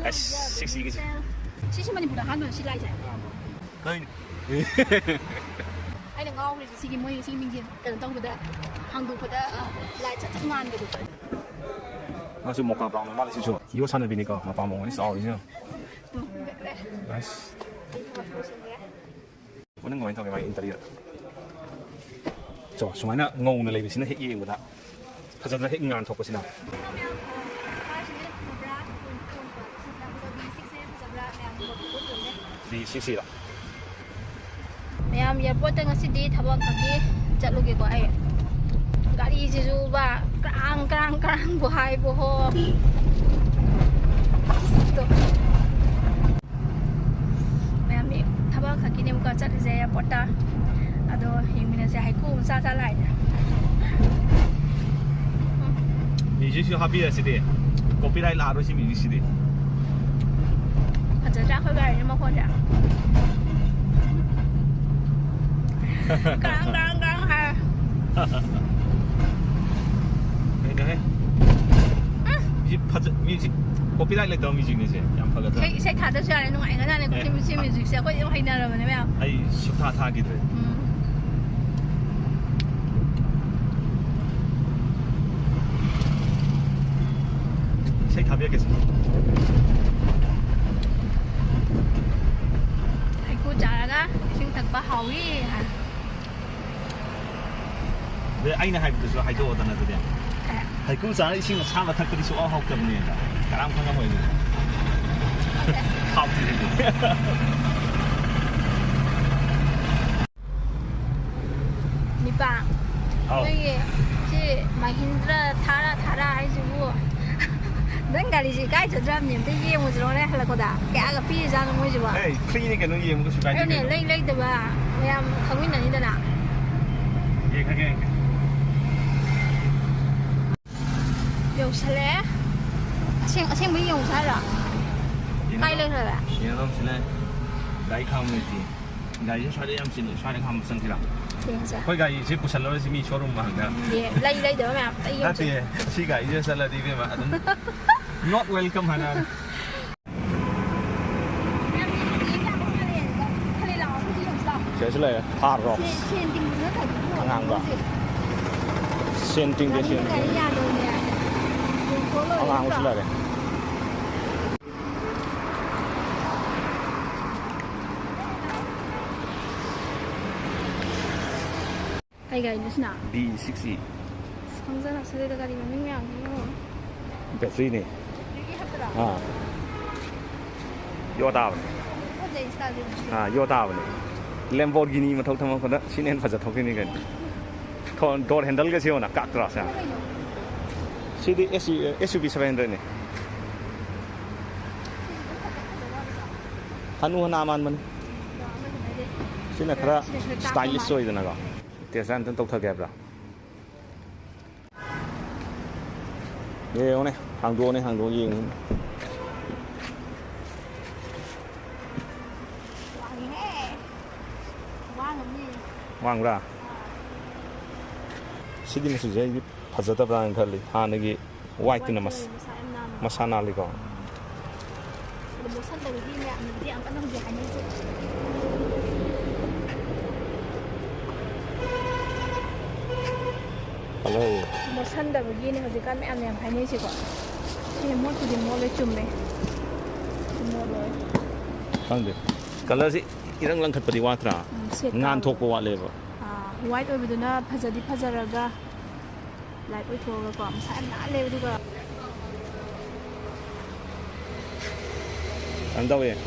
60개. 70만원보다 한번 실라이자. 아니. 아니 가 우리 시기 뭐이 시민진等보다 한국보다 라이자 장난 게 돼. 아주 먹가 빵 말이 좋죠. 이거 사는 비니까 아빠 먹으니 싸우죠. 나이스. 오는 거 인터뷰 많이 인터뷰. 저 정말 ngầu này lấy cái hết gì của ta. Thật ra hết ngàn thuộc của xin nào. Đi xí xí đó. Mẹ giờ bữa tengah sini thabang kaki jalan ke kau ayah. Gari jeju ba kerang buhai buho. Tu. Mẹ thabang kaki ni muka cari saya pota. Aduh, yang mana saya haiku masa lain.你这是哈比的是的，隔壁来拉都是米是的。这家会干什么活着？刚还。哎对。米拍着米是，隔壁来来到米是那些，养拍个。ใช้ขาตัวเชื่ออะไรตรงไหนก็ได้เลยคุณชิมิจิเสียก็ยังให้นาเราไม่เอาไอ้ชุบท่ากี่ตัวใช่ทับยังไงสิให้กูจ่ายแล้วชิงถักบ้าหาวิค่ะเดี๋ยวไอ้เนี่ยให้ดูสิให้ดูว่าตอนนั้นตัวเดียวให้กูจ่ายชิงมาช้ามาทักก็ดิสุเอาหกตัวเนี่ยจ้ะกระด้างข้างก็ไม่เนี่ย好几天。你爸，那个是马hin德他还是我？恁家里是该做这面对业务这种嘞，还那个哒，给那个比上东西吧。哎，clean 个东西，我个是干净。有点累的吧？我要看过那里的啦。也看看。有啥嘞？先没有啥了。ai lên rồi ạ? Dạ không, xin lên. Đấy không người thì, đấy xoay đi em xin xoay đi không sân thì làm. Quay cái gì cũng sân rồi thì mình showroom mà hàng đó. Lấy được mà. Đó thì, chỉ cái gì sân là đi về mà. Not welcome hả nào? Cái gì này? Hard rock. Hàng hàng đó. Xuyên tinh để xuyên. Hàng hàng cũng là đấy. Hay gầy nữa nào? B60. Không ra là sẽ được cái gì mà mình mèo không? Battery này. À. Yo tao. À, yo tao này. Lamborghini mà thâu thâu con đó, xin em phải giật thâu cái này gần. Còn door handle cái gì mà cắt ra sao? CD SUV 700 này. Hanu hanaman man. Xin là khá stylish rồi đó nào. Tiền sản tân tộc thật đẹp rồi. Đây này, hàng đồ gì nữa. Vàng ra. Sidi mà sử dụng phát ra tập ra thằng hà này cái white này masana này có. Hello. Một sân đập begini hồi kan mẹ em hay như chị quả. Thì mua thì mua lấy chùm này. Mua rồi. Không được. Color gì? Irang lang khat padi watra. Ngan thok wa le ba. White oi biduna phajadi phajaraga. Light oi thoga ko am sa na le duga. Ang daw eh.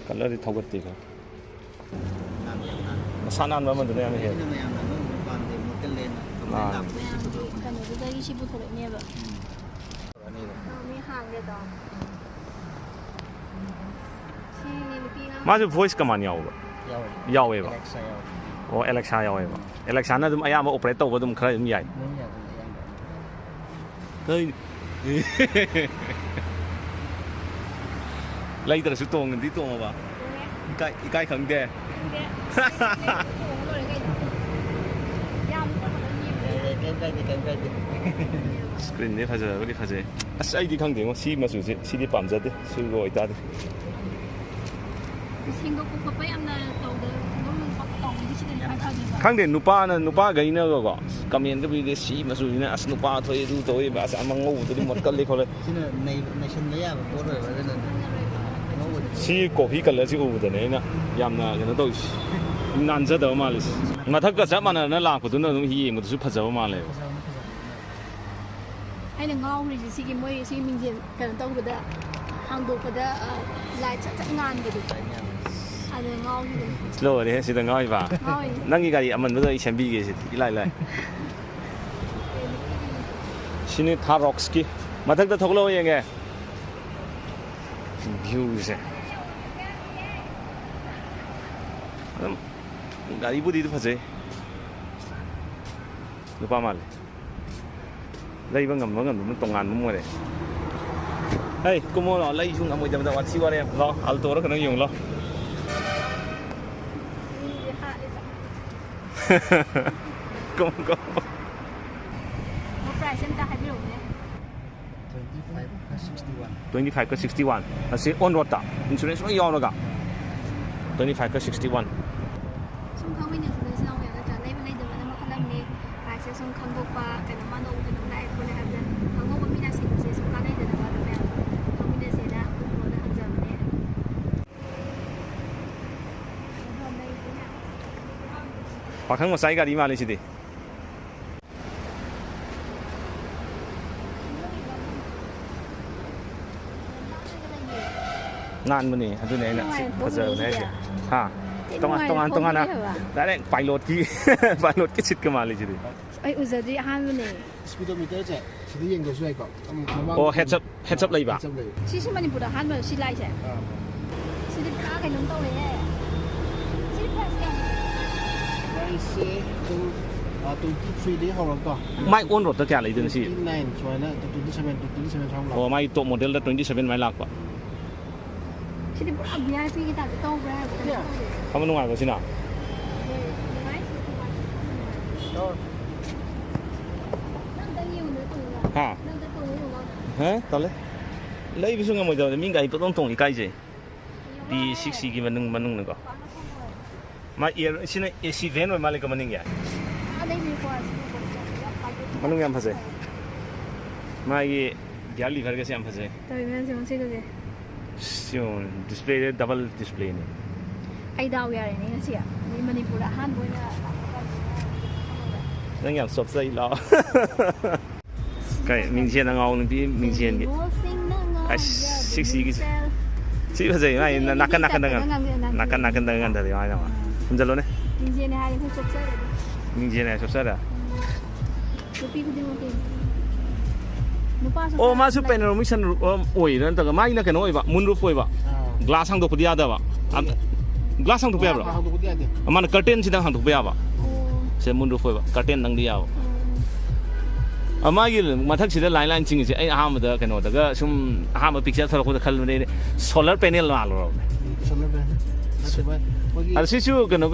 Color thì thâu cái gì cả. Masana nó mà tụi em hiểu. À. Cái này tôi đi ship thôi đấy nha vợ. Mi hàng đây đó. Mas voice ka man yaw ba? Yaw ba? O Alexa yaw ba? Alexa na dum ayama operate ba dum khara dum yai. Hey. Lấy từ sự tuồng người tí tuồng mà cái khẩn đê 스크린이 파자 우리 파자 사이드 강대고 시 마수지 시디 밤자데 술고 있다데 싱가포르 ꯌꯥꯝꯅ ꯇꯧꯗ ꯇꯧꯕꯁꯤꯗ ꯍꯥꯏꯕ 강대 누빠가 이나가 가면도 비데 시 마수이나 아스 누빠 토이 두 토이 바스 아망고들이 못 걸리 콜레 시는 내션내야 보러 가는 시 코피 컬러지 오브드네 얌나 그는 또 난자더 말이스 마탁가 잡만나 라고도는 히 뭐도 파자고 말래 ꯑꯩꯅ ꯉꯥꯎꯔꯤꯁꯦ ꯁꯤꯒꯤ ꯃꯣꯏ ꯁꯤ ꯃꯤꯡꯖꯦꯜ ꯀꯩꯅꯣ ꯇꯧꯕꯗ ꯍꯥꯡꯗꯣꯛꯄꯗ ꯂꯥꯏꯠ ꯆꯠ ꯆꯠ ꯉꯥꯟꯕꯗꯣ ꯑꯗꯨ ꯉꯥꯎꯔꯤꯅꯦ 슬로우네 시다 가이바 낭기 가리 아만도 이 챈비게 시 이라이라이 시니 타 록스키 마탁다 톡로 예게 뷰세 가리 부디도 파제 누파 말 lấy bằng ngầm tông ngàn mua này, hey, cô mua nó lấy xuống ngầm một trăm đồng xíu qua đây, lo, alto đó cái nó dùng lo, không, price ఎంతให้พี่หลงเนี่ย 25 25 61, así on road ta, insurance nó yêu nó cả, 25 61. Sung khang mình nhận được sao vậy? Cho lấy bên đây được là nó khá là mê, phải sẽ sung khang bốc qua cái nó mang đồ cái nó lại coi là hàng dân, hàng ngô bên mình đã xin sẽ sung khang đây được là bao nhiêu, hàng mình đã xin đã cũng là hàng dân đấy. 박한 거 사이가 이 말이시디. ngàn bên này, cái này nè, thật sự này kìa, ha, tông ăn à, đấy, phải lột cái xịt cái mà lấy gì đi. Ai user đi ăn bên này. speedometer 제 시디 연결 수에 거 Oh, heads up lấy bà. Chị xin mình bữa đó ăn mà xin lại chứ. Xin đi cá cái nấm tàu này. Xin đi price cái. price 좀 23 day hậu rồi Mai on road tất cả lấy được gì? 29 rồi nè 27 trong lòng Oh, mai top model là 27 mai lạc quá. Xin đi bữa ăn VIP cái tàu cái tàu ra. Không có ngoài có xin nào? Ha? Hả? Tao lấy ví dụ như bây giờ mình cái tôiต้องcái gì? Đi xích cái mình nữa có. Mà xin này xin ven rồi mà lấy cái mình cái. Mình làm gì? Mà cái giá lý phải cái gì làm gì? Tôi mình xem xem cái gì. Siêu display double display này. Ai đào ra này cái gì à? Đi Manipur à? Han bôi là. Nó nhảm sập dây lo. Cái mình xem đang ngon thì mình xem cái. À, xích cái gì? Xích cái gì? Mày nakan dengan dari mana mà? Không giờ luôn đấy. Mình xem này hai cái sập dây. Mình xem này sập dây à? Tapi aku tengok ni. Oh, masuk panoramic sunroof. Oi, nanti kan mai nak kena oi, pak. Moonroof oi, pak. Glass hang tu dia ada, pak. Glass hang tu dia, pak. Mana curtain sidang hang tu dia, pak. Saya moonroof oi, pak. Curtain nang dia, pak. Amagi mathak sida line ching si ai aham da kena da ga sum aham picture thar ko da khal ne solar panel la lo. solar panel Al sisu kena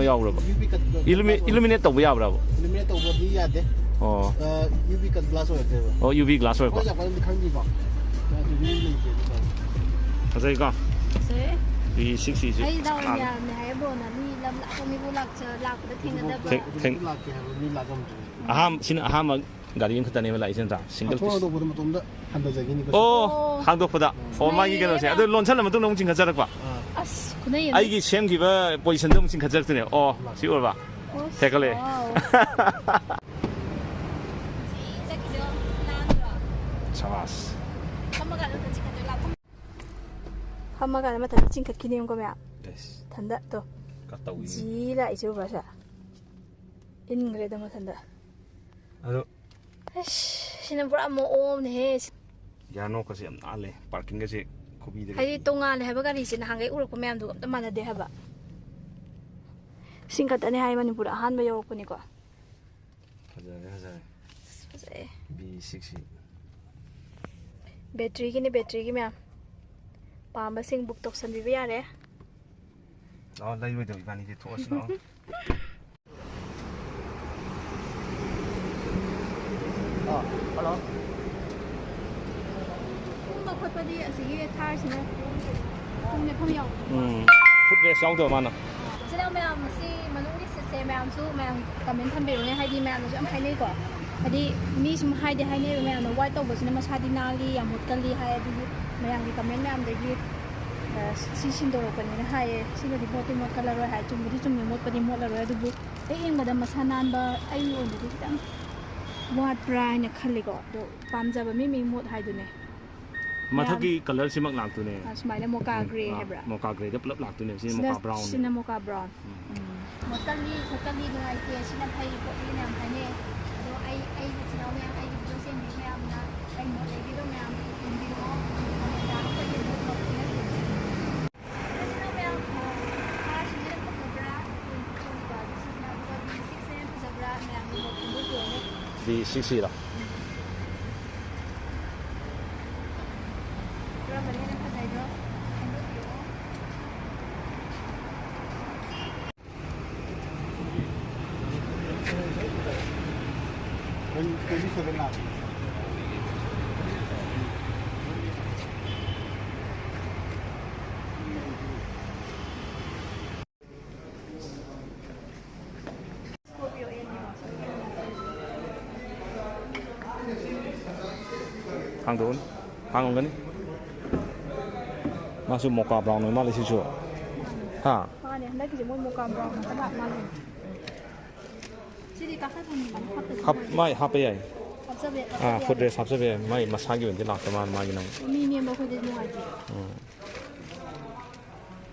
yaw ro. Illuminate to yaw ro. illuminate to body ya de Oh. UV cut glass rồi thế. Oh, UV glass rồi Có ko. chắc là đi khăn gì vậy? Asai ko. Sẽ. Di 60. Ai đâu nhà này hay bữa nào đi làm lại không đi vô lạc chờ lạc cái thing ở đây. Thing. Aham sin aham gari yang kita ni malai sen ta. Single Thôi piece. đâu có một đó hành động gì như Oh, hang dok pada. Oh, mai cái nó sẽ. Ado lonsan là matung nong ching khajak ba. À, cái này. Ai cái same kiba position dong ching khajak ne. Oh, sure ba. Tekale. Chawas. Hama cái mà thật chính thật kinh nghiệm của mẹ. Yes. Thật đó, to. Kata wi. Chỉ lại chứ bà sao? In người đâu mà thật đó. Ado. Xin bữa ăn ôm nè. Ya no kasi am ale parking kasi kobi de. Hay tung ngal hay baga risin hangai uruk pemem tu kam mana deh haba. Singkat ane hay Manipur han ba yok ni ko. Hazar. B60. Battery ki mem. Pamba sing book tok san bi ya re. Đó đây bây giờ bạn đi thua nó. hello ต้องค่อยๆดีสิ่งที่ท่าใช่ไหมตรงนี้เขาอยาก ฟุตเรสเซาตัวมันอ่ะ เสร็จแล้วแม่มาสิมาลุงที่เสร็จแม่สู้แม่คอมเมนต์ทำไปตรงนี้ให้ดีแม่เราจะให้นี่ก่อนพอดีมีสมให้ดีให้นี่แม่เราไว้ตัวบทนี้มาชาดินาลีอย่างหมดกันลีให้ดีแม่ยังดีคอมเมนต์แม่ได้ดีชินโดกันนี่ให้ชินโดดีหมดที่หมดกันแล้วให้จุ่มที่จุ่มหมดพอดีหมดแล้วดูเอ้ยยังมาดมาชานานบ่ไอ้โอนดีจังวาดปลายเนี่ยคันเลยก็ดูปั๊มจะแบบไม่มีหมดให้ดูเนี่ย มาทักกี้คัลเลอร์สิมักหลักตัวเนี่ย สมัยนั้นโมกาเกรย์ใช่ปะ โมกาเกรย์จะเปลือกหลักตัวเนี่ยชินโมกาบราวน์ ชินโมกาบราวน์หมดกันลีด้วยไอเดียชินไทยพวกนี้เนี่ยไทยเนี่ยดูไอที่เราเนี่ยไอดูเส้นนี้เนี่ยนะไอหมดเลยที่ตรงนี้อินดิโน่ดาวก็ยังหมดเนี่ยสิชินเนี่ยถ้าชินเนี่ยก็จะบราคุณก็ชินเนี่ยก็ดีซิกเซนจะบราเนี่ยหมดตัวเนี่ย ดีซิซี่หรอ เราไปเรียนภาษาเยอะ 27 lakh hàng tuần hàng ông cái này mà số một cặp rong này mà lấy xíu ha พ่อเนี่ยได้กี่โมงกรรองกระดาษมาเลยที่ดีก็แค่ทำมันพับเป็น ครับไม่ฮับไปใหญ่ พับเสื้อเบส ฟุตเรสฮับเสบียไม่มาช้าอยู่ที่หลักประมาณมาอยู่นั่ง มีเมียบอกคุยได้ยังไง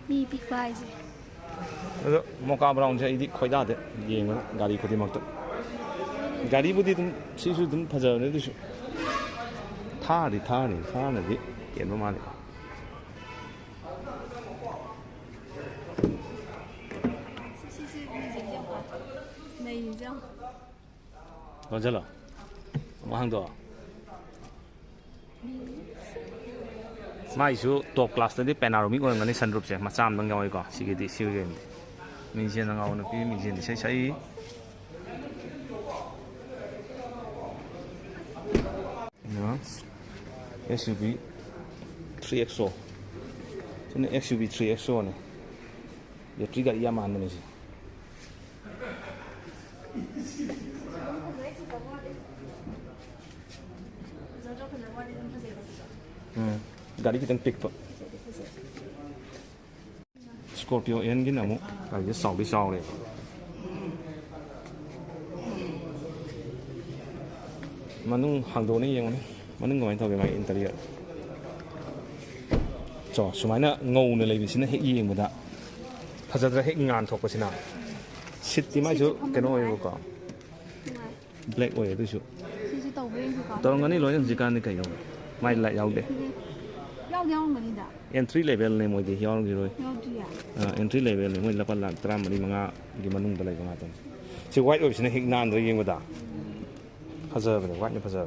มีปีกไฟสิ แล้วโมกาบราวน์จะอีกค่อยได้เด็ดยิงมันกาลีคนที่มักตัวกาลีบุตรตุ้มชิสุตุ้มพัฒนาเนี่ยดูสิท่าดิเห็นประมาณนี้ ในอยู่จัง ตอนเช้าเหรอมาห้างตัวมาอีกตัวคลาสที่เป็นอารมณ์ก็งั้นนี่สันรูปเสียมาจำตั้งยาวอีกก็สิ่งที่สิ่งที่มีเช่นตั้งเอาหนึ่งปีมีเช่นที่ใช้เนาะ SUV 3XO ฉะนั้น SUV 3XO เนี่ยเดี๋ยวทริกเกอร์ยามันนี่สิगाड़ी कितने pick पर Scorpio N की नामों गाड़ी सौ भी सौ ले मनुंग हांगदो नहीं ये मनुंग मनुंग कमाई थोड़े माई इंटीरियर जो सुमाइना ngौ ने ले बिसिना हे ये मुदा फजदरा हे ngan thok pasina सिटी मा जो केनो ये को ब्लैक ओए दु सु ที่จะตกเรื่องคือก่อน ตอนงั้นนี่ร้อยสิการนี่ไก่ยงไม่ละยาวเด้ ย่อมกันนี่ด่า entry level เนี่ยมวยดียาวกี่ร้อย ย่อมดีอ่ะ entry level เนี่ยมวยละพันละตรามมันมังกี่มันนุ่งไปเลยก็มาตอนสิ white option หิกนานตัวยังก็ได้พัฒนาไปเลย white เนี่ยพัฒนา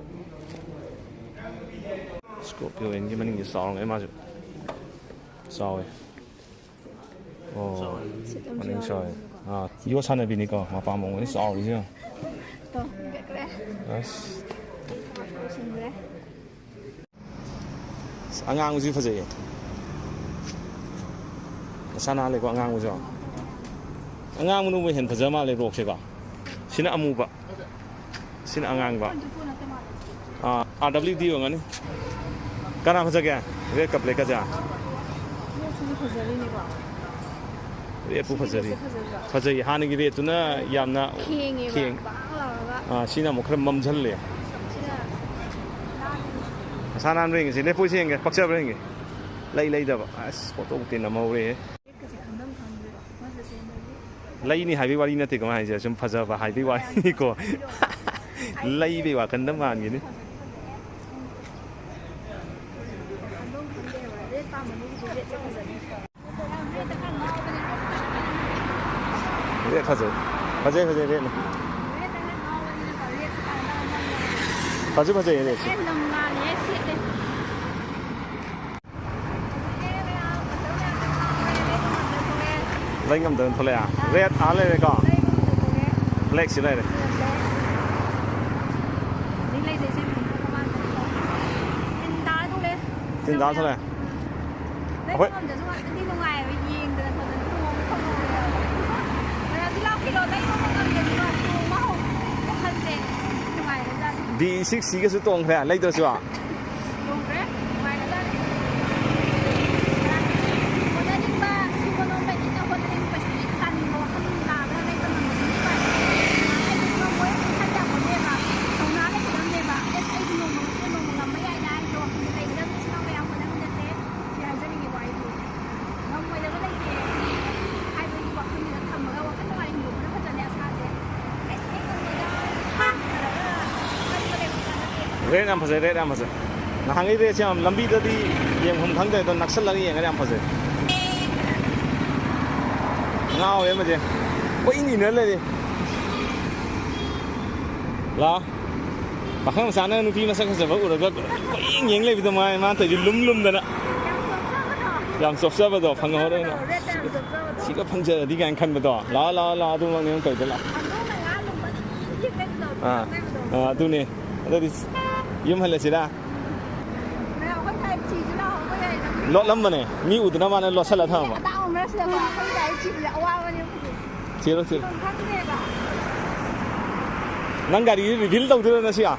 Scorpio เองกี่มันนี่สองไอ้มาจุสองโอ้มันนี่สองยูชันเนี่ยปีนี้ก็มาปามงนี่สองเลยใช่ไหม ตัวเด็กเลยชิมเลย อังงานกูพัฒนาชนะเลยก็อังงานกูจ้ะอังงานมันดูไม่เห็นพัฒนามาเลยโรคใช่ปะสินะอามูปะสินะอังงานปะRWD ว่างั้นนี่การนั่งพัฒนาแกเรียกกับเล็กก็จะ เรียกผู้พัฒนาพัฒนาหานี่เรียกตัวน่ะยามน่ะเคียงสินะมันครึ่งมั่มจันเลยสานานเรื่องสิเนี่ยพูดเชียงไงปักเชื่อเรื่องไงไล่ดับสปอร์ตอุตินน้ำมันเลยไล่นี่หายไปวันนี้นะที่ก็มาให้เจ้าชมพัฒนาหายไปวันนี้ก็ไล่ไปว่ากันน้ำมันอย่างนี้เรียกพัฒนาเรียกนะพัฒนาเรียกไล่งำเดินทะเลอ่ะเรียดอะไรเลยก็เล็กสิเลย นี่เลย Tiền giá sao này? Đấy Ôi. không, chúng ta đi ra ngoài với nhìn từ phần không rồi. Đi lao kilo đấy không có gì mà mau thân thế ngoài ra Di six cái số tông thế lấy được chưa? đúng đấy ngoài ra còn đây nhưng mà khi mà nó bị nó còn bị phải ăn nó không làm ra đây còn một cái bài nó mới thay đổi một cái mà không nói cái vấn đề mà cái nó làm mấy ai đây rồi thì nó sao bây giờ mình đang sẽ chỉ là dân nghiệp vậy nó mới được cái gì ai cũng đi bảo không được thầm mà cái nó lại nhiều nó có thể là sao thế cái sẽ không được Red am phase red am phase. Na hangi de cham lambi da di yem hum thang de to naksal lagi yeng am phase. Ngao em mà je. Ko ini ne le. La. Ba khang sa na nu pi ma sa sa ba u da ko yeng le bi to mai ma ta ji lum da na. Yang sof sa ba do phang ho de na. Si ka phang je di gan khan ba do. La du ma ne kai de la. Tu ne. Da di yum hal si da. Lot lắm mà này, mi út nó mà nó lọt sạch là thằng mà. Chưa đâu chưa. Nang gari reveal đâu thế nó xia.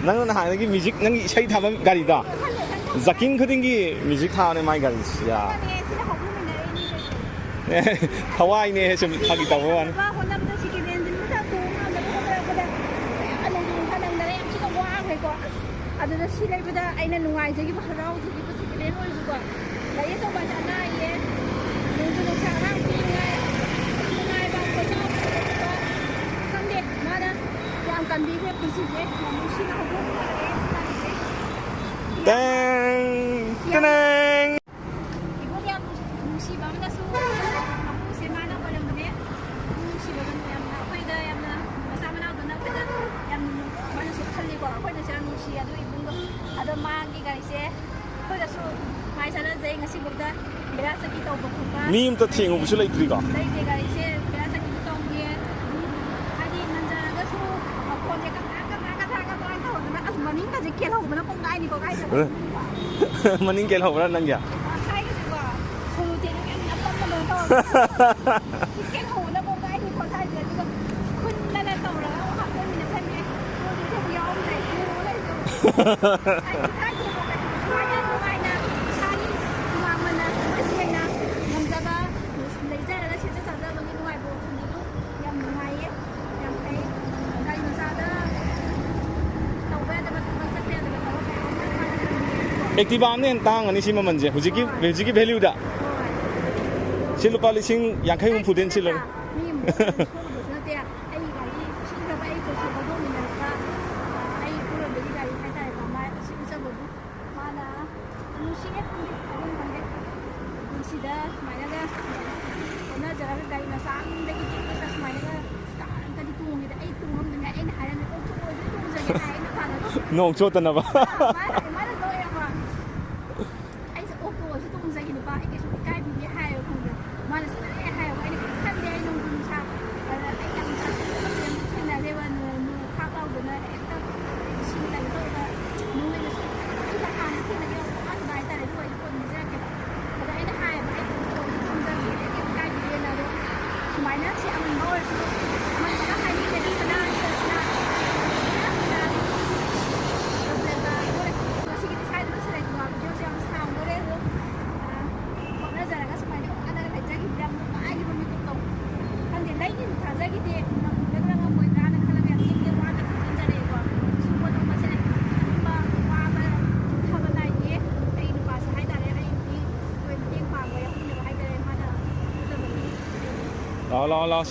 Nang nó hàng cái music nang nghĩ xây tham gari đó. Zaking cái cái music thao này mai gari xia. Hawaii này xem thagi tàu vậy. Ada si lagi pada aina nungai jadi baharau jadi pasti keren pun juga. Lagi tu baca ana ye, nunggu sekarang nungai bang kocok. Kan deh mana yang kan dia pergi je, mesti nak hubung Teng, teneng. Ibu yang mesti bang dah suruh aku semana pada mana, mesti bang yang apa itu yang sama nak tu nak pada yang mana suka lagi apa itu cara mesti ada ibu ada magi guys ya, kau dah suruh mai sana saya ngasih berda berasa kita berkumpul. Mi im to thieng ubu sulai tri ka. Dari dia guys ya berasa kita tahu dia, hari nanti ada suruh apa dia kata tahu, nak asmanin kan jadi kalau mana pun gay ni kau gay. Maning kel ho ra nang ya. Saya juga suruh dia kan apa mana tahu. Kalau mana pun gay ni kau saya juga kun lala tahu lah, apa pun ni macam ni, kau dia biar orang Activa amne tang ani sima manje hujiki value da. Silupa lising yang kai um puden silor. Nong chota na ba? Lo